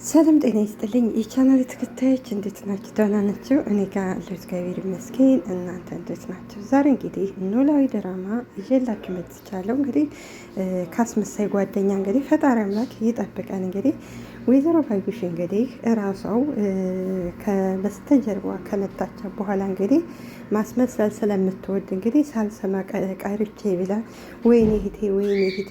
ሰላም ጤና ይስጥልኝ የቻናል ተከታዮች እንዴት ናችሁ? ደህና ናችሁ? እኔ ጋር አለሁ እግዚአብሔር ይመስገን። እናንተ እንዴት ናችሁ? ዛሬ እንግዲህ ኖላዊ ድራማ ይዤላችሁ መጥቻለሁ። እንግዲህ ካስመሳይ ጓደኛ እንግዲህ ፈጣሪ አምላክ ይጠብቀን። እንግዲህ ወይዘሮ ባዩሽ እንግዲህ እራሷው ከበስተጀርባ ከመታቻ በኋላ እንግዲህ ማስመሰል ስለምትወድ እንግዲህ ሳልሰማ ቀርቼ ብላ ወይኔ እህቴ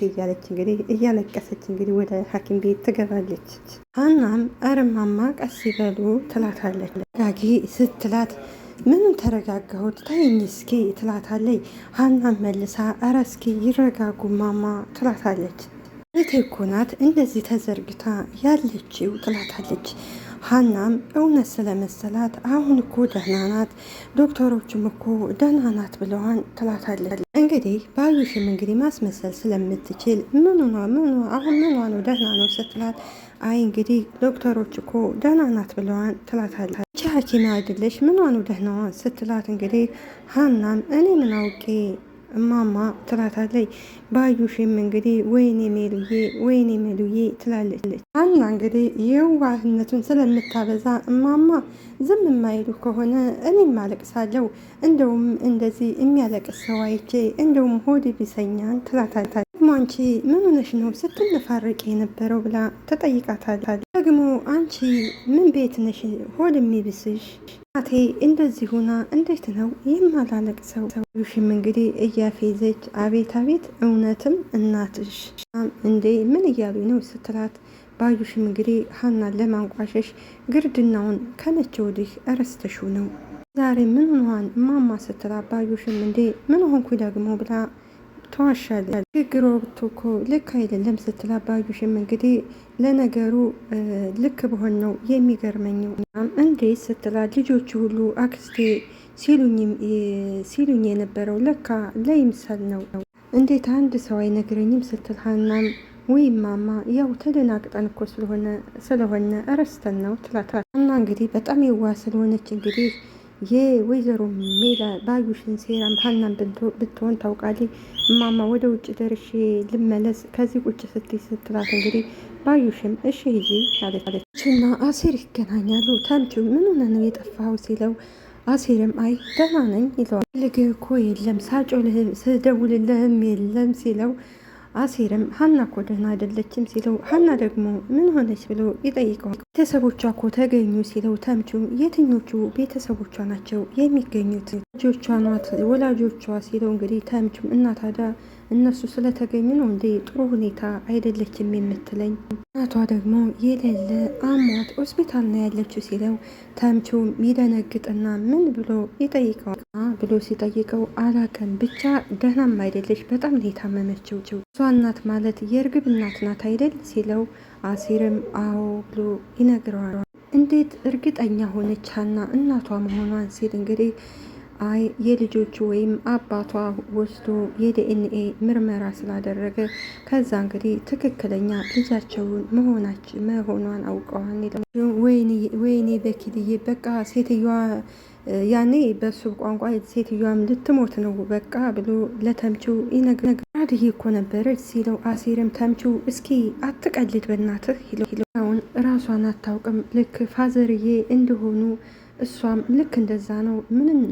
እያለች እንግዲህ እያለቀሰች እንግዲህ ወደ ሐኪም ቤት ትገባለች። ሀናም እርማማ ቀስ ይበሉ ትላታለች። ጋጊ ስትላት ምንም ተረጋጋሁት ታይኝ እስኪ ትላታለች። ሀናም መልሳ እረ እስኪ ይረጋጉ ማማ ትላታለች። እህቴ እኮ ናት እንደዚህ ተዘርግታ ያለችው ትላታለች። ሀናም እውነት ስለመሰላት አሁን እኮ ደህና ናት፣ ዶክተሮቹም እኮ ደህና ናት ብለዋን ትላታለች። እንግዲህ ባዩሽም እንግዲህ ማስመሰል ስለምትችል አሁን ምኗ ነው ደህና ነው ስትላት፣ አይ እንግዲህ ዶክተሮች እኮ ደህና ናት ብለዋን ትላታለች። ቻ ሐኪም አይደለሽ ምኗ ነው ደህናዋን ስትላት፣ እንግዲህ ሀናም እኔ ምን አውቄ እማማ ትላታለች። ባዩሽም እንግዲህ ወይኔ ሜሉዬ ትላለች። ሀና እንግዲህ የዋህነቱን ስለምታበዛ እማማ ዝም የማይሉ ከሆነ እኔም አለቅሳለሁ፣ እንደውም እንደዚህ የሚያለቅስ ሰው አይቼ እንደውም ሆድ ቢሰኛን ትላታለች። አንቺ ምን ሆነሽ ነው ስትነፋረቅ የነበረው ብላ ተጠይቃታለች። ደግሞ አንቺ ምን ቤት ነሽ ሆድ የሚብስሽ? እናቴ እንደዚህ ሆና እንዴት ነው የማላለቅሰው? ባዩሽም እንግዲህ እያፌዘች አቤት እውነትም እናትሽ እንዴ ምን እያሉ ነው ስትላት፣ ባዩሽም እንግዲህ ሀናን ለማንቋሸሽ ግርድናውን ከመቼ ወዲህ እረስተሹ ነው ዛሬ ምን ሆኗን ማማ ስትላት፣ ባዩሽም እንዴ ምን ሆንኩ ደግሞ ብላ ተዋሻለች። ንግግሯ ብቶ እኮ ልክ አይደለም ስትላት፣ ባዩሽም እንግዲህ ለነገሩ ልክ በሆን ነው የሚገርመኝው እንዴት ስትላት፣ ልጆቹ ሁሉ አክስቴ ሲሉኝ የነበረው ለካ ለይምሰል ነው እንዴት አንድ ሰው አይነግረኝም ስትል፣ ሀናም ወይ ማማ ያው ተደናግጠን እኮ ስለሆነ እረስተን ነው ትላታል። እና እንግዲህ በጣም የዋ ስለሆነች እንግዲህ የወይዘሮ ሜላ ባዩሽን ሴራም ሀናን ብትሆን ታውቃለች። እማማ ወደ ውጭ ደርሼ ልመለስ ከዚህ ቁጭ ስትላት፣ እንግዲህ ባዩሽም እሺ ሂጂ አለችና አሴር ይገናኛሉ። ተምቹ ምን ሆነ ነው የጠፋው ሲለው፣ አሴርም አይ ደህና ነኝ ይለዋል። ልግ እኮ የለም ሳጮልህም ስደውልልህም የለም ሲለው፣ አሴርም ሀና እኮ ደህና አይደለችም ሲለው፣ ሀና ደግሞ ምን ሆነች ብሎ ይጠይቀዋል። ቤተሰቦቿ እኮ ተገኙ ሲለው፣ ተምቹም የትኞቹ ቤተሰቦቿ ናቸው የሚገኙት? ልጆቿ ናት ወላጆቿ ሲለው፣ እንግዲህ ተምቹም እና ታዲያ እነሱ ስለተገኙ ነው እንዴ ጥሩ ሁኔታ አይደለችም የምትለኝ? እናቷ ደግሞ የሌለ አሟት ሆስፒታል ነው ያለችው ሲለው፣ ተምቹም ይደነግጥና ምን ብሎ ይጠይቀዋል ብሎ ሲጠይቀው፣ አላቀም ብቻ ደህናም አይደለች በጣም ነው የታመመችው። እሷ እናት ማለት የእርግብ እናት ናት አይደል ሲለው፣ አሲርም አዎ ብሎ ይነግረዋል። እንዴት እርግጠኛ ሆነች ሀና እናቷ መሆኗን ሲል፣ እንግዲህ አይ የልጆቹ ወይም አባቷ ወስዶ የዲኤንኤ ምርመራ ስላደረገ ከዛ እንግዲህ ትክክለኛ ልጃቸውን መሆኗን አውቀዋል። ወይኔ በኪልዬ በቃ ሴትዮዋ ያኔ በሱ ቋንቋ ሴትዮዋም ልትሞት ነው በቃ ብሎ ለተምቹ ይነግረዋል። አድዬ እኮ ነበረች ሲለው፣ አሴርም ተምቹ እስኪ አትቀልድ በእናትህ ይለውን። ራሷን አታውቅም ልክ ፋዘርዬ እንደሆኑ እሷም ልክ እንደዛ ነው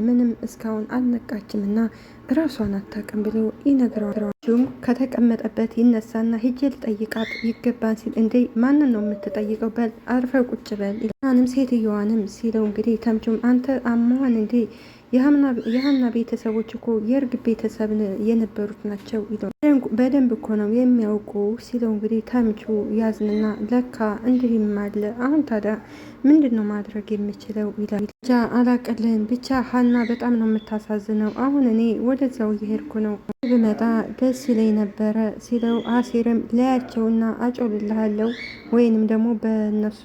ምንም እስካሁን አልነቃችም እና ራሷን አታውቅም ብሎ ይነግረዋል። ከተቀመጠበት ይነሳና ሂጄ ልጠይቃት ይገባን ሲል፣ እንዴ ማንን ነው የምትጠይቀው? በል አርፈ ቁጭ በል ይላንም ሴትዮዋንም ሲለው፣ እንግዲህ ተምቹም አንተ አማዋን እንዴ የሀና ቤተሰቦች እኮ የእርግብ ቤተሰብ የነበሩት ናቸው ይለው። በደንብ እኮ ነው የሚያውቁ ሲለው፣ እንግዲህ ተምቹ ያዝንና ለካ እንዲህም አለ አሁን ታዲያ ምንድን ነው ማድረግ የምችለው ይላል። ብቻ አላቀልህም ብቻ ሀና በጣም ነው የምታሳዝነው። አሁን እኔ ወደዛው እየሄድኩ ነው ብመጣ ደስ ይለኝ ነበረ ሲለው፣ አሴርም ለያቸውና አጮልልሃለሁ ወይንም ደግሞ በእነሱ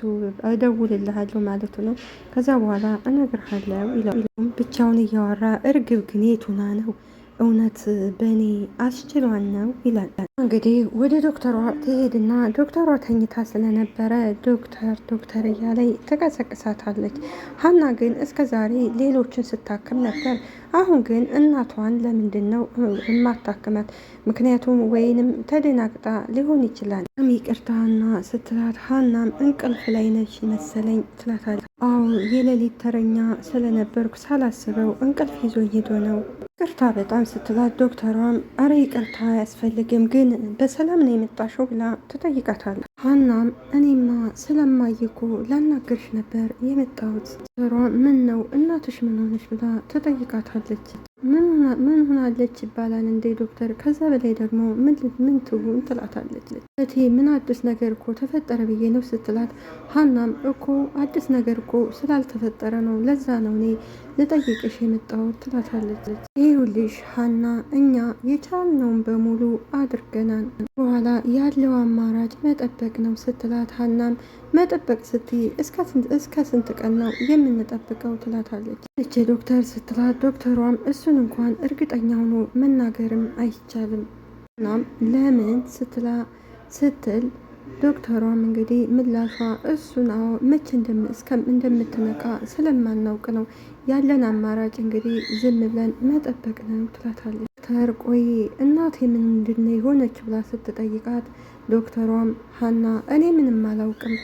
እደውልልሃለሁ ማለቱ ነው። ከዛ በኋላ እነግርሃለሁ ይለው። ብቻውን እያወራ እርግብ ግን የቱና ነው እውነት በእኔ አስችሏን ነው ይላል። እንግዲህ ወደ ዶክተሯ ትሄድና ዶክተሯ ተኝታ ስለነበረ ዶክተር እያለይ ትቀሰቅሳታለች። ሀና ግን እስከ ዛሬ ሌሎችን ስታክም ነበር። አሁን ግን እናቷን ለምንድን ነው የማታክመት? ምክንያቱም ወይንም ተደናግጣ ሊሆን ይችላል። ይቅርታ ሀና ስትላት ሀናም እንቅልፍ ላይ ነች መሰለኝ ትላታለች። አዎ የሌሊት ተረኛ ስለነበርኩ ሳላስበው እንቅልፍ ይዞኝ ሄዶ ነው ይቅርታ በጣም ስትላት፣ ዶክተሯም አረ ይቅርታ አያስፈልግም ግን በሰላም ነው የመጣሽው ብላ ትጠይቃታለች። ሀናም እኔማ ስለማይኩ ላናግርሽ ነበር የመጣሁት። ዶክተሯ ምን ነው እናትሽ ምን ሆነች ብላ ትጠይቃታለች። ምን ሆናለች ይባላል እንዴ ዶክተር? ከዛ በላይ ደግሞ ምን ትሁን ትላታለች። እቴ ምን አዲስ ነገር እኮ ተፈጠረ ብዬ ነው ስትላት፣ ሀናም እኮ አዲስ ነገር እኮ ስላልተፈጠረ ነው ለዛ ነው እኔ ልጠይቅሽ የመጣሁት ትላታለች። ይኸውልሽ ሀና እኛ የቻልነውን በሙሉ አድርገናል፣ በኋላ ያለው አማራጭ መጠበቅ ነው ስትላት፣ ሀናም መጠበቅ ስትይ እስከ ስንት ቀን ነው የምንጠብቀው ትላታለች። እቺ ዶክተር ስትላት፣ ዶክተሯም እሱን እንኳን እርግጠኛ ሆኖ መናገርም አይቻልም። እናም ለምን ስትል ዶክተሯም እንግዲህ ምላሿ እሱን መቼ እንደምትነቃ ስለማናውቅ ነው ያለን አማራጭ እንግዲህ ዝም ብለን መጠበቅ ነው ትላታለች። ዶክተር ቆይ እናቴ ምንድን ነው የሆነች ብላ ስትጠይቃት፣ ዶክተሯም ሀና እኔ ምንም አላውቅም፣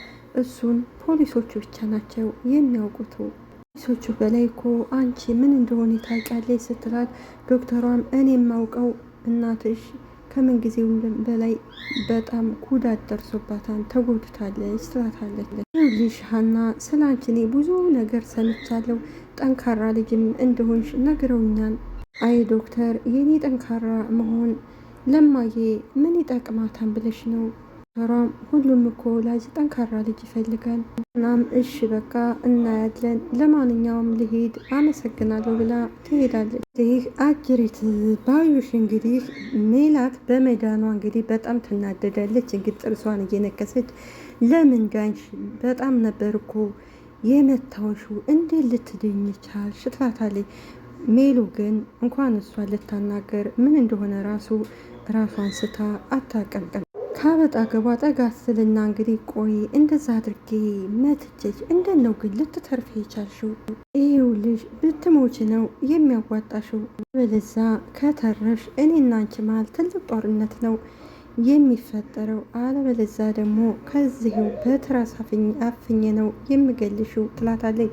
እሱን ፖሊሶቹ ብቻ ናቸው የሚያውቁት፣ ፖሊሶቹ በላይ እኮ አንቺ ምን እንደሆነ ታውቂያለሽ ስትላት፣ ዶክተሯም እኔ የማውቀው እናትሽ ከምን ጊዜው በላይ በጣም ጉዳት ደርሶባታል፣ ተጎድታለች ትላታለች። ይኸውልሽ ሀና ስለ አንቺ እኔ ብዙ ነገር ሰምቻለሁ፣ ጠንካራ ልጅም እንደሆንሽ ነግረውኛል። አይ ዶክተር የኔ ጠንካራ መሆን ለማዬ ምን ይጠቅማታል ብለሽ ነው? ዶክተሯም ሁሉም እኮ ወላጅ ጠንካራ ልጅ ይፈልጋል። እናም እሺ በቃ እናያለን፣ ለማንኛውም ልሄድ አመሰግናለሁ ብላ ትሄዳለች። ይህ አጅሪት ባዩሽ እንግዲህ ሜላት በመዳኗ እንግዲህ በጣም ትናደዳለች። እንግዲህ ጥርሷን እየነከሰች ለምን ዳንሽ? በጣም ነበር እኮ የመታወሹ እንዴት ልትድኝ ቻልሽ? ትላታለች። ሜሉ ግን እንኳን እሷን ልታናገር ምን እንደሆነ ራሷን ስታ አታቀምቅም። ካበጣ ገቧ ጠጋ ስልና እንግዲህ ቆይ እንደዛ አድርጌ መትቼች እንደት ነው ግን ልትተርፊ የቻልሽው? ይኸውልሽ ብትሞች ነው የሚያዋጣሽው፣ በለዛ ከተረሽ እኔና አንቺ መሀል ትልቅ ጦርነት ነው የሚፈጠረው፣ አለበለዛ ደግሞ ከዚሁ በትራስ አፍኜ ነው የምገልሽው ትላታለች።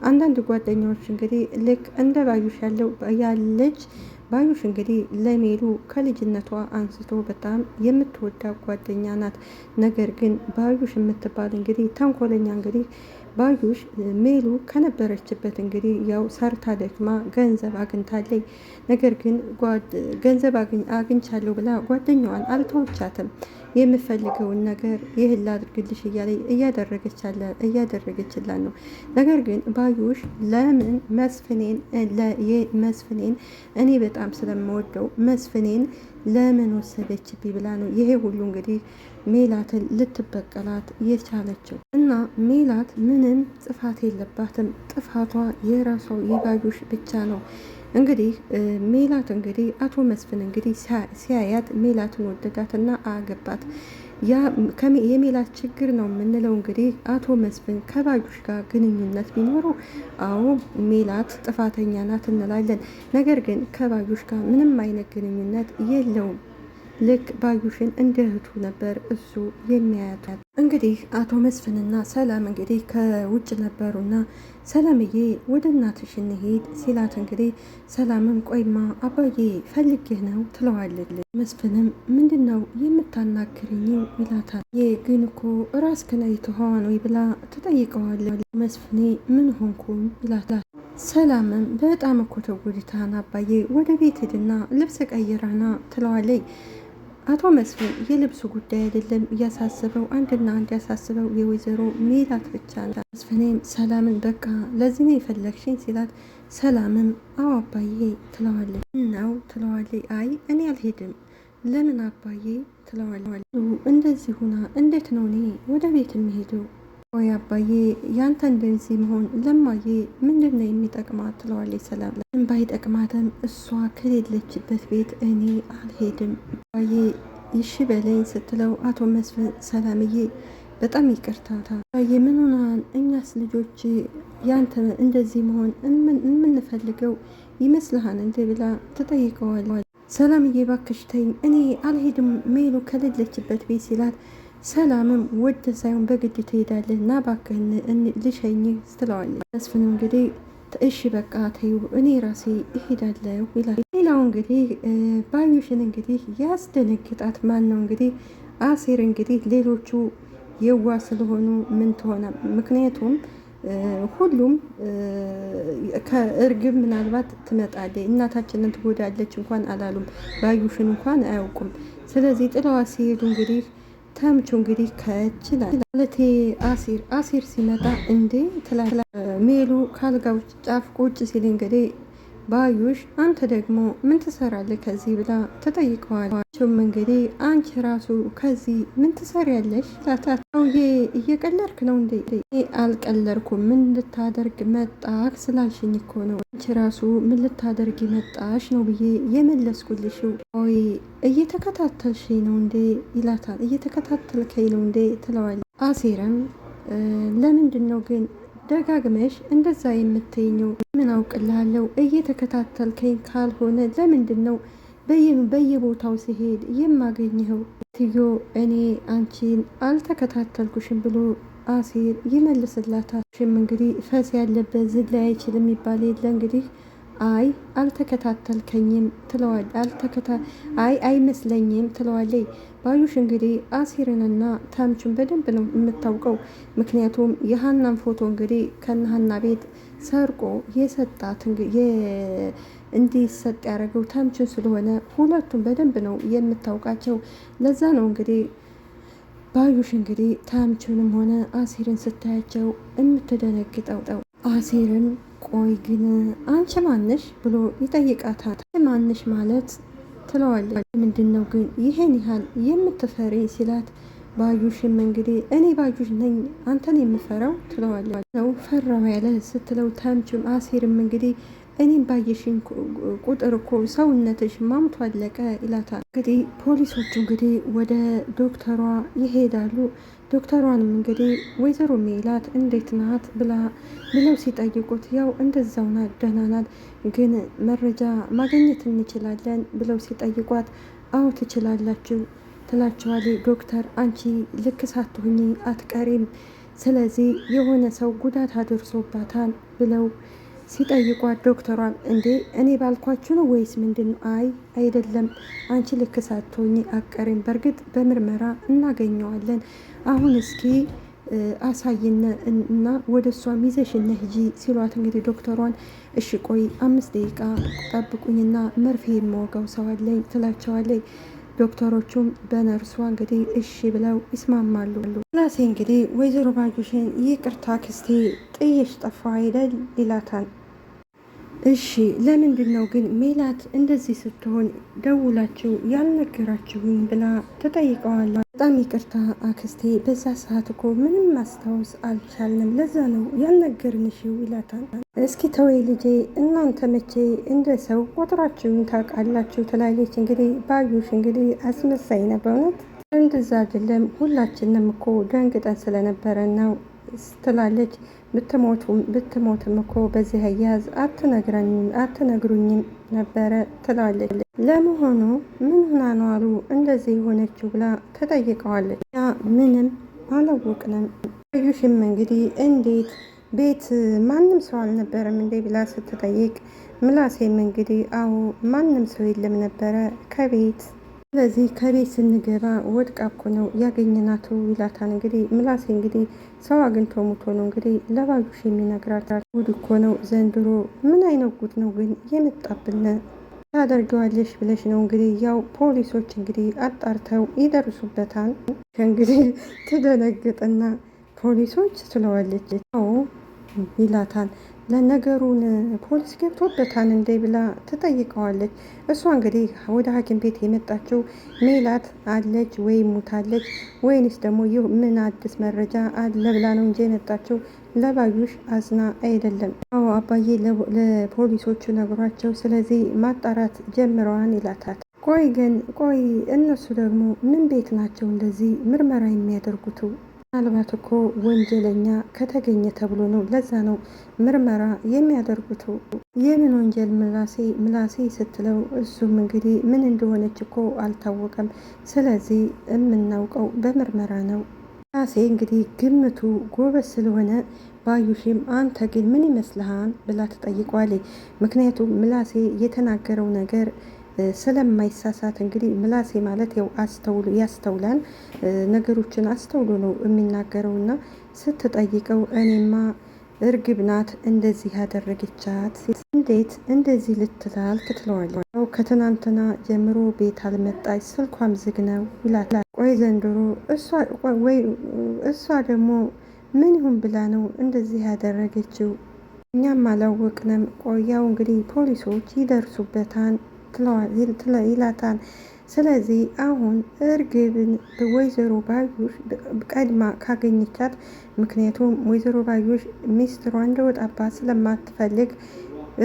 አንዳንድ ጓደኛዎች እንግዲህ ልክ እንደ ባዩሽ ያለች ባዩሽ እንግዲህ ለሜሉ ከልጅነቷ አንስቶ በጣም የምትወዳ ጓደኛ ናት። ነገር ግን ባዩሽ የምትባል እንግዲህ ተንኮለኛ እንግዲህ ባዩሽ ሜሉ ከነበረችበት እንግዲህ ያው ሰርታ ደክማ ገንዘብ አግኝታለች። ነገር ግን ገንዘብ አግኝቻለሁ ብላ ጓደኛዋን አልተወቻትም። የምፈልገውን ነገር ይህን ላድርግልሽ እያለ እያደረገችላት ነው። ነገር ግን ባዩሽ ለምን መስፍኔን እኔ በጣም ስለምወደው መስፍኔን ለምን ወሰደችብኝ ብላ ነው ይሄ ሁሉ እንግዲህ ሜላትን ልትበቀላት የቻለችው። እና ሜላት ምንም ጥፋት የለባትም። ጥፋቷ የራሷ የባዩሽ ብቻ ነው። እንግዲህ ሜላት እንግዲህ አቶ መስፍን እንግዲህ ሲያያት ሜላትን ወደዳትና አገባት። የሜላት ችግር ነው የምንለው እንግዲህ አቶ መስፍን ከባዩሽ ጋር ግንኙነት ቢኖሩ አዎ ሜላት ጥፋተኛ ናት እንላለን። ነገር ግን ከባዩሽ ጋር ምንም አይነት ግንኙነት የለውም። ልክ ባዩሽን እንደ እህቱ ነበር እሱ የሚያያት። እንግዲህ አቶ መስፍንና ሰላም እንግዲህ ከውጭ ነበሩና ሰላምዬ ወደ እናትሽ እንሄድ ሲላት እንግዲህ ሰላምም ቆይማ አባዬ ፈልጌህ ነው ትለዋለች። መስፍንም ምንድን ነው የምታናግርኝ ይላታል። ይህ ግን እኮ ራስህን አይተኸዋል ወይ ብላ ትጠይቀዋለች። መስፍኔ ምን ሆንኩኝ ይላታል። ሰላምም በጣም እኮ ተጎድተሃል አባዬ፣ ወደ ቤት ሂድና ልብስ ቀይረና ትለዋለች። አቶ መስፍን የልብሱ ጉዳይ አይደለም እያሳስበው፣ አንድና አንድ ያሳስበው የወይዘሮ ሜላት ብቻ ነው። መስፍኔም ሰላምን በቃ ለዚህ ነው የፈለግሽኝ ሲላት፣ ሰላምም አዎ አባዬ ትለዋለች። ነው ትለዋለች። አይ እኔ አልሄድም። ለምን አባዬ ትለዋለች። እንደዚህ ሁና እንዴት ነው እኔ ወደ ቤት የሚሄደው? ወይ አባዬ ያንተ እንደዚህ መሆን ለማዬ ምንድን ነው የሚጠቅማት? ትለዋለች ሰላም። ባይጠቅማትም እሷ ከሌለችበት ቤት እኔ አልሄድም አባዬ ይሺ በለኝ ስትለው አቶ መስፍን ሰላምዬ በጣም ይቅርታ አባዬ ምን ሆነሃል? እኛስ ልጆች ያንተ እንደዚህ መሆን የምንፈልገው ይመስልሃል እንዴ ብላ ትጠይቀዋለች። ሰላምዬ እባክሽ ተይኝ እኔ አልሄድም ሜሉ ከሌለችበት ቤት ሲላት ሰላምም ወደ ሳይሆን በግድ ትሄዳለህ እና እባክህን ልሸኝህ ትለዋለች። መስፍን እንግዲህ እሺ በቃ ተይው እኔ ራሴ እሄዳለሁ ይላል። ሌላው እንግዲህ ባዩሽን እንግዲህ ያስደነግጣት ማን ነው እንግዲህ አሴር እንግዲህ ሌሎቹ የዋ ስለሆኑ ምን ትሆነ ምክንያቱም ሁሉም ከእርግብ ምናልባት ትመጣለች እናታችንን ትጎዳለች እንኳን አላሉም ባዩሽን እንኳን አያውቁም። ስለዚህ ጥለዋ ሲሄዱ እንግዲህ ተምቹ እንግዲህ ከችላል ማለቴ አሲር ሲመጣ እንዴ ትላላ ሜሉ ካልጋው ጫፍ ቁጭ ሲል እንግዲህ ባዩሽ አንተ ደግሞ ምን ትሰራለህ ከዚህ ብላ ተጠይቀዋለችም። እንግዲህ አንቺ ራሱ ከዚህ ምን ትሰሪያለሽ? ታታውዬ እየቀለድክ ነው እንዴ? አልቀለድኩም ምን ልታደርግ መጣህ ስላልሽኝ እኮ ነው አንቺ ራሱ ምን ልታደርግ መጣሽ ነው ብዬ የመለስኩልሽ። ወይ እየተከታተልሽኝ ነው እንዴ ይላታል። እየተከታተልከኝ ነው እንዴ ትለዋለች። አሴርም ለምንድን ነው ግን ደጋግመሽ እንደዛ የምትይኘው? ምን አውቅልሃለሁ እየተከታተልከኝ ካልሆነ ለምንድን ነው በየቦታው ሲሄድ የማገኘኸው? ትዮ እኔ አንቺን አልተከታተልኩሽም ብሎ አሴር ይመልስላታል። ሽም እንግዲህ ፈስ ያለበት ዝላይ አይችልም ይባል የለ እንግዲህ አይ አልተከታተልከኝም ትለዋል። አይመስለኝም ትለዋለች። ባዩሽ እንግዲህ አሲርንና ተምቹን በደንብ ነው የምታውቀው። ምክንያቱም የሀናን ፎቶ እንግዲህ ከነሀና ቤት ሰርቆ የሰጣት እንዲሰጥ ያደረገው ተምቹን ስለሆነ ሁለቱም በደንብ ነው የምታውቃቸው። ለዛ ነው እንግዲህ ባዩሽ እንግዲህ ተምቹንም ሆነ አሲርን ስታያቸው የምትደነግጠው። አሲርን ቆይ ግን አንቺ ማነሽ ብሎ ይጠይቃታል። ማነሽ ማለት ትለዋለች። ምንድን ነው ግን ይሄን ያህል የምትፈሪ ሲላት ባዩሽም እንግዲህ እኔ ባዩሽ ነኝ አንተን የምፈራው ትለዋለች። ነው ፈራው ያለ ስትለው ተምቹም አሲርም እንግዲህ እኔም ባየሽኝ ቁጥር እኮ ሰውነትሽ ማምቶ አለቀ ይላታል። እንግዲህ ፖሊሶቹ እንግዲህ ወደ ዶክተሯ ይሄዳሉ። ዶክተሯንም እንግዲህ ወይዘሮ ሜላት እንዴት ናት ብለው ሲጠይቁት ያው እንደዛው ናት ደህና ናት፣ ግን መረጃ ማግኘት እንችላለን ብለው ሲጠይቋት አዎ ትችላላችሁ ትላቸዋለች። ዶክተር አንቺ ልክ ሳትሆኚ አትቀሪም፣ ስለዚህ የሆነ ሰው ጉዳት አድርሶባታል ብለው ሲጠይቋት ዶክተሯን እንዴ እኔ ባልኳችሁ ነው ወይስ ምንድን ነው? አይ አይደለም አንቺ ልክ ሳትሆኚ አትቀሪም፣ በእርግጥ በምርመራ እናገኘዋለን። አሁን እስኪ አሳይነ እና ወደ እሷ ይዘሽነ ሂጂ ሲሏት እንግዲህ ዶክተሯን እሺ ቆይ 5 ደቂቃ ጠብቁኝና መርፌ የምወጋው ሰው አለኝ ትላቸዋለች። ዶክተሮቹም በነርሷ እንግዲህ እሺ ብለው ይስማማሉ። ላሴ እንግዲህ ወይዘሮ ባዩሽን ይቅርታ ክስቴ ጥየሽ ጠፋ አይደል ይላታል። እሺ ለምንድን ነው ግን ሜላት እንደዚህ ስትሆን ደውላችሁ ያልነገራችሁኝ ብላ ተጠይቀዋለች። በጣም ይቅርታ አክስቴ በዛ ሰዓት እኮ ምንም ማስታወስ አልቻልንም ለዛ ነው ያልነገርንሽው ይላታል። እስኪ ተወይ ልጄ እናንተ መቼ እንደ ሰው ቁጥራችሁን ታውቃላችሁ ትላለች። እንግዲህ ባዩሽ እንግዲህ አስመሳይ ነው በእውነት እንደዛ አይደለም ሁላችንም እኮ ደንግጠን ስለነበረ ነው ትላለች። ብትሞትም እኮ በዚህ አያያዝ አትነግሩኝም ነበረ ትላለች። ለመሆኑ ምን ሆና ነው አሉ እንደዚህ የሆነችው ብላ ተጠይቀዋለች። ያ ምንም አላወቅንም። ባዩሽም እንግዲህ እንዴት ቤት ማንም ሰው አልነበረም እንዴ ብላ ስትጠይቅ ምላሴም እንግዲህ አዎ ማንም ሰው የለም ነበረ ከቤት ስለዚህ ከቤት ስንገባ ወድቃ እኮ ነው ያገኘናቱ ይላታል። እንግዲህ ምላሴ እንግዲህ ሰው አግኝቶ ሙቶ ነው እንግዲህ ለባዩሽ የሚነግራት። ጉድ እኮ ነው ዘንድሮ ምን አይነት ጉድ ነው ግን የመጣብን ታደርገዋለሽ ብለሽ ነው እንግዲህ ያው ፖሊሶች እንግዲህ አጣርተው ይደርሱበታል። እንግዲህ ትደነግጥና ፖሊሶች ትለዋለች። አዎ ይላታል። ለነገሩን ፖሊስ ገብቶበታል እንዴ ብላ ትጠይቀዋለች። እሷ እንግዲህ ወደ ሐኪም ቤት የመጣችው ሜላት አለች ወይ ሙታለች ወይንስ ደግሞ ይህ ምን አዲስ መረጃ አለ ብላ ነው እንጂ የመጣችው ለባዩሽ አዝና አይደለም። አዎ አባዬ ለፖሊሶቹ ነግሯቸው ስለዚህ ማጣራት ጀምረዋን ይላታል። ቆይ እነሱ ደግሞ ምን ቤት ናቸው እንደዚህ ምርመራ የሚያደርጉት? ምናልባት እኮ ወንጀለኛ ከተገኘ ተብሎ ነው። ለዛ ነው ምርመራ የሚያደርጉት። የምን ወንጀል ምላሴ ስትለው እሱም እንግዲህ ምን እንደሆነች እኮ አልታወቀም። ስለዚህ የምናውቀው በምርመራ ነው። ምላሴ እንግዲህ ግምቱ ጎበዝ ስለሆነ ባዩሽም አንተ ግን ምን ይመስልሃል ብላ ትጠይቋለች። ምክንያቱም ምላሴ የተናገረው ነገር ስለማይሳሳት እንግዲህ ምላሴ ማለት ያው ያስተውላል፣ ነገሮችን አስተውሎ ነው የሚናገረውና ስትጠይቀው እኔማ እርግብ ናት እንደዚህ ያደረገቻት፣ እንዴት እንደዚህ ልትላል ትለዋለች። ያው ከትናንትና ጀምሮ ቤት አልመጣች ስልኳም ዝግ ነው ይላታል። ቆይ ዘንድሮ እሷ ደግሞ ምን ይሁን ብላ ነው እንደዚህ ያደረገችው? እኛም አላወቅንም። ቆያው እንግዲህ ፖሊሶች ይደርሱበታል ይላታል። ስለዚህ አሁን እርግብን ወይዘሮ ባዩሽ ቀድማ ካገኘቻት፣ ምክንያቱም ወይዘሮ ባዩሽ ሚስጥሯ እንደወጣባት ስለማትፈልግ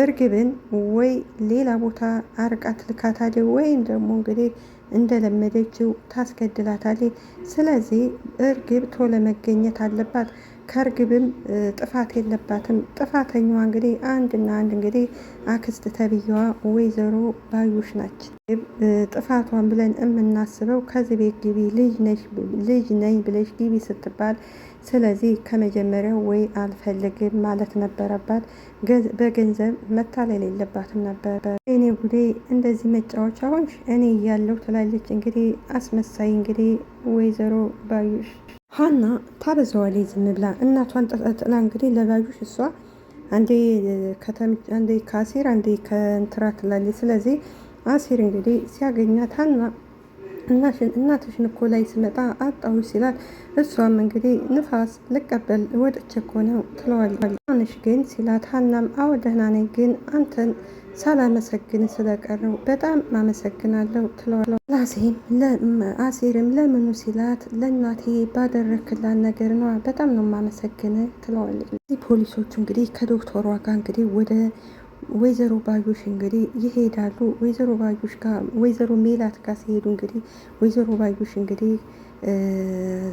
እርግብን ወይ ሌላ ቦታ አርቃት ልካታለች ወይም ደግሞ እንግዲህ እንደለመደችው ታስገድላታለች። ስለዚህ እርግብ ቶሎ መገኘት አለባት። ከእርግብም ጥፋት የለባትም። ጥፋተኛዋ እንግዲህ አንድና አንድ እንግዲህ አክስት ተብዬዋ ወይዘሮ ባዩሽ ናች። ጥፋቷን ብለን የምናስበው ከዚህ ቤት ግቢ ልጅ ነኝ ብለሽ ግቢ ስትባል፣ ስለዚህ ከመጀመሪያው ወይ አልፈልግም ማለት ነበረባት። በገንዘብ መታለል የለባትም ነበር። እኔ ጉዴ እንደዚህ መጫወቻ ሆንሽ እኔ እያለሁ ትላለች እንግዲህ አስመሳይ እንግዲህ ወይዘሮ ባዩሽ። ሀና ታበዛዋለች ዝም ብላ እናቷን ጥላ እንግዲህ ለባዩሽ እሷ አንዴ ከአሴር አንዴ ከእንትራ ትላለች። ስለዚህ አሴር እንግዲህ ሲያገኛት ሀና እናትሽን እኮ ላይ ስመጣ አጣሁሽ ሲላት፣ እሷም እንግዲህ ንፋስ ልቀበል ወጥቼ እኮ ነው ትለዋለች። ሆነሽ ግን ሲላት፣ ሀናም አዎ ደህና ነኝ፣ ግን አንተን ሳላመሰግን ስለቀረው በጣም አመሰግናለሁ ትለዋለች። አሴርም ለምኑ ሲላት፣ ለእናቴ ባደረክላት ነገር ነዋ በጣም ነው ማመሰግን ትለዋለች። ፖሊሶቹ እንግዲህ ከዶክተሯ ጋር እንግዲህ ወደ ወይዘሮ ባዩሽ እንግዲህ ይሄዳሉ። ወይዘሮ ባዩሽ ጋር ወይዘሮ ሜላት ጋር ሲሄዱ እንግዲህ ወይዘሮ ባዩሽ እንግዲህ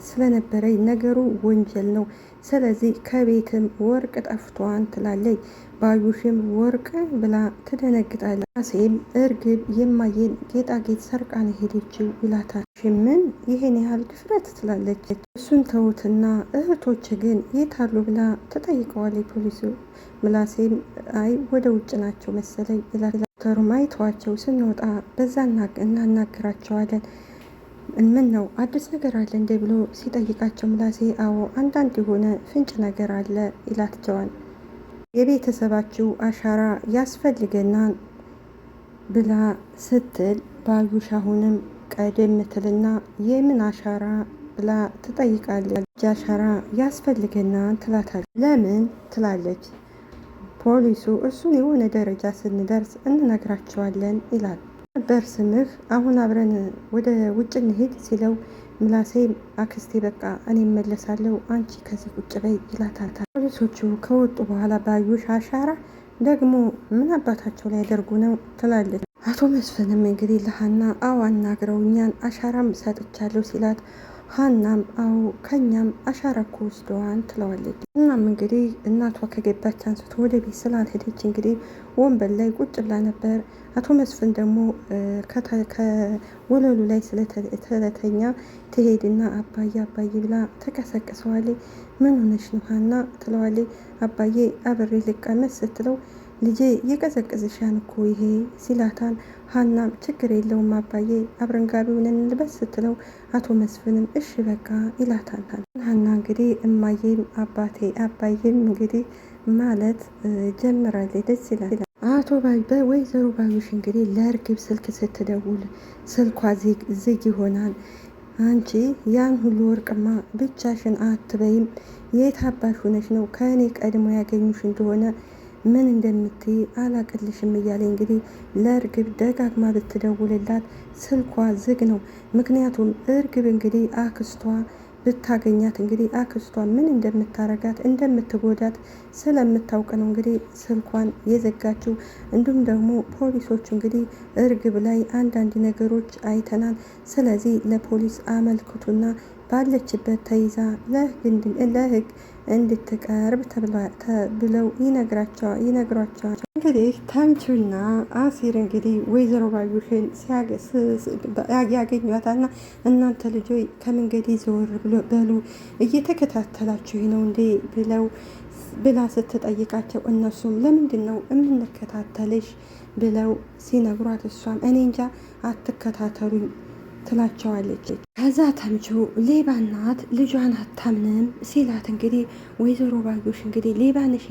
ስለነበረ ነገሩ ወንጀል ነው፣ ስለዚህ ከቤትም ወርቅ ጠፍቷን ትላለች። ባዩሽም ወርቅ ብላ ትደነግጣለች። ራሴም እርግብ የማየን ጌጣጌጥ ሰርቃን ሄደችው ይላታል። ምን ይሄን ያህል ድፍረት ትላለች። እሱን ተውትና እህቶች ግን የታሉ ብላ ትጠይቀዋለች ፖሊሱ። ምላሴም አይ ወደ ውጭ ናቸው መሰለኝ ይላል። ዶክተሩም አይተዋቸው ስንወጣ በዛ እናናግራቸዋለን። ምን ነው አዲስ ነገር አለ እንዴ ብሎ ሲጠይቃቸው ምላሴ አዎ አንዳንድ የሆነ ፍንጭ ነገር አለ ይላቸዋል። የቤተሰባችሁ አሻራ ያስፈልገናል ብላ ስትል ባዩሽ አሁንም ቀደም ትልና የምን አሻራ ብላ ትጠይቃለች። አሻራ ያስፈልገናል ትላታለች። ለምን ትላለች። ፖሊሱ እሱን የሆነ ደረጃ ስንደርስ እንነግራቸዋለን ይላል። ነበር ስምህ አሁን አብረን ወደ ውጭ እንሄድ ሲለው፣ ምላሴ አክስቴ በቃ እኔ መለሳለሁ አንቺ ከዚህ ቁጭ በይ ይላታል። ፖሊሶቹ ከወጡ በኋላ ባዩሽ አሻራ ደግሞ ምን አባታቸው ላይ ያደርጉ ነው ትላለች። አቶ መስፍንም እንግዲህ ለሀና አዎ አናግረውኛን አሻራም ሰጥቻለሁ ሲላት፣ ሀናም አዎ ከኛም አሻራ እኮ ወስደዋን ትለዋለች። እናም እንግዲህ እናቷ ከገባች አንስቶ ወደ ቤት ስላልሄደች እንግዲህ ወንበር ላይ ቁጭ ብላ ነበር። አቶ መስፍን ደግሞ ከወለሉ ላይ ስለተኛ ትሄድና አባዬ አባዬ ብላ ተቀሰቅሰዋለች። ምን ሆነሽ ነው ሀና ትለዋለች። አባዬ አብሬ ልቀመጥ ስትለው ልጄ የቀዘቅዝሻን እኮ ይሄ ሲላታን፣ ሀናም ችግር የለውም አባዬ አብረን ጋቢውን እንልበስ ስትለው፣ አቶ መስፍንም እሺ በቃ ይላታል። ሀና እንግዲህ እማዬም አባዬም እንግዲህ ማለት ጀምራለች። ደስ ይላል። አቶ ወይዘሮ ባዩሽ እንግዲህ ለእርግብ ስልክ ስትደውል ስልኳ ዝግ ይሆናል። አንቺ ያን ሁሉ ወርቅማ ብቻሽን አትበይም፣ የት አባሽ ሆነሽ ነው? ከእኔ ቀድሞ ያገኙሽ እንደሆነ ምን እንደምትይ አላቅልሽም እያለ እንግዲህ ለእርግብ ደጋግማ ብትደውልላት ስልኳ ዝግ ነው። ምክንያቱም እርግብ እንግዲህ አክስቷ ብታገኛት እንግዲህ አክስቷ ምን እንደምታረጋት እንደምትጎዳት ስለምታውቅ ነው እንግዲህ ስልኳን የዘጋችው። እንዲሁም ደግሞ ፖሊሶች እንግዲህ እርግብ ላይ አንዳንድ ነገሮች አይተናል፣ ስለዚህ ለፖሊስ አመልክቱና ባለችበት ተይዛ ለህግ እንድትቀርብ ተብለው ይነግሯቸዋል። እንግዲህ ተምቹና አሲር እንግዲህ ወይዘሮ ባዩሽን ያገኟታልና እናንተ ልጆች ከመንገድ ዘወር በሉ እየተከታተላችሁ ነው እንዴ ብላ ስትጠይቃቸው እነሱም ለምንድን ነው የምንከታተልሽ ብለው ሲነግሯት እሷም እኔ እንጃ አትከታተሉኝ ትላቸዋለች። ከዛ ተምቹ ሌባ ናት ልጇን አታምንም ሲላት እንግዲህ ወይዘሮ ባዩሽ እንግዲህ ሌባነሽ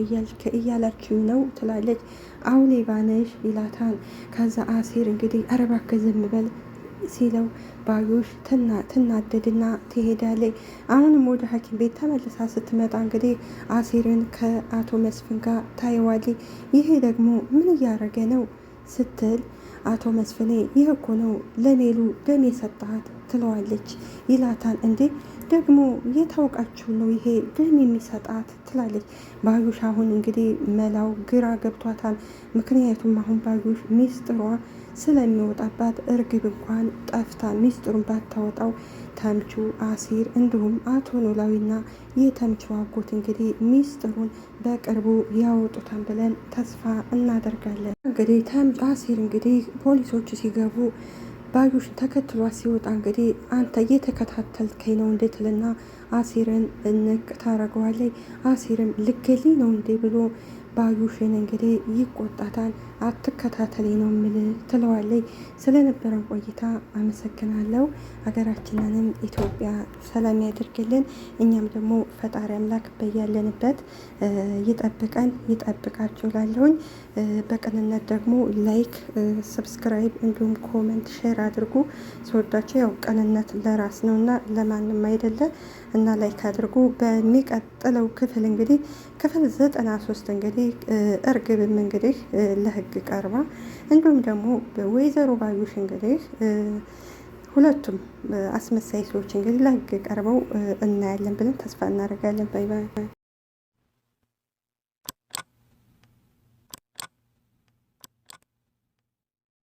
እያላችሁ ነው ትላለች። አሁ ሌባነሽ ይላታል። ከዛ አሲር እንግዲህ ኧረ እባክህ ዝም በል ሲለው ባዩሽ ትናደድና ትሄዳለች። አሁንም ወደ ሐኪም ቤት ተመልሳ ስትመጣ እንግዲህ አሲርን ከአቶ መስፍን ጋር ታየዋለች። ይሄ ደግሞ ምን እያደረገ ነው ስትል አቶ መስፍኔ ይህ እኮ ነው ለሜሉ ደም የሰጣት ትለዋለች። ይላታል። እንዴ ደግሞ የታውቃችሁ ነው ይሄ ደም የሚሰጣት ትላለች። ባዩሽ አሁን እንግዲህ መላው ግራ ገብቷታል። ምክንያቱም አሁን ባዩሽ ሚስጥሯ ስለሚወጣባት እርግብ እንኳን ጠፍታ ሚስጥሩን ባታወጣው ተምቹ፣ አሲር እንዲሁም አቶ ኖላዊና የተምቹ አጎት እንግዲህ ሚስጥሩን በቅርቡ ያወጡታል ብለን ተስፋ እናደርጋለን። እንግዲህ አሲር እንግዲህ ፖሊሶቹ ሲገቡ ባዩሽ ተከትሏት ሲወጣ እንግዲህ አንተ እየተከታተልከኝ ነው እንዴትልና አሲርን እንቅ ታረገዋለች። አሲርም ልገሊ ነው እንዴ ብሎ ባዩሽን እንግዲህ ይቆጣታል። አትከታተሌ ነው ምል ትለዋለች። ስለነበረን ቆይታ አመሰግናለሁ። ሀገራችንንም ኢትዮጵያ ሰላም ያድርግልን። እኛም ደግሞ ፈጣሪ አምላክ በያለንበት ይጠብቀን ይጠብቃችሁ ላለሁኝ። በቅንነት ደግሞ ላይክ፣ ሰብስክራይብ እንዲሁም ኮመንት ሼር አድርጉ። ስወዳቸው ያው ቅንነት ለራስ ነው እና ለማንም አይደለ እና ላይክ አድርጉ። በሚቀጥለው ክፍል እንግዲህ ክፍል 93 እንግዲህ እርግብም እንግዲህ ለህግ ቀርባ እንዲሁም ደግሞ ወይዘሮ ባዩሽ እንግዲህ ሁለቱም አስመሳይ ሰዎች እንግዲህ ለህግ ቀርበው እናያለን ብለን ተስፋ እናደርጋለን። ባይ ባይ።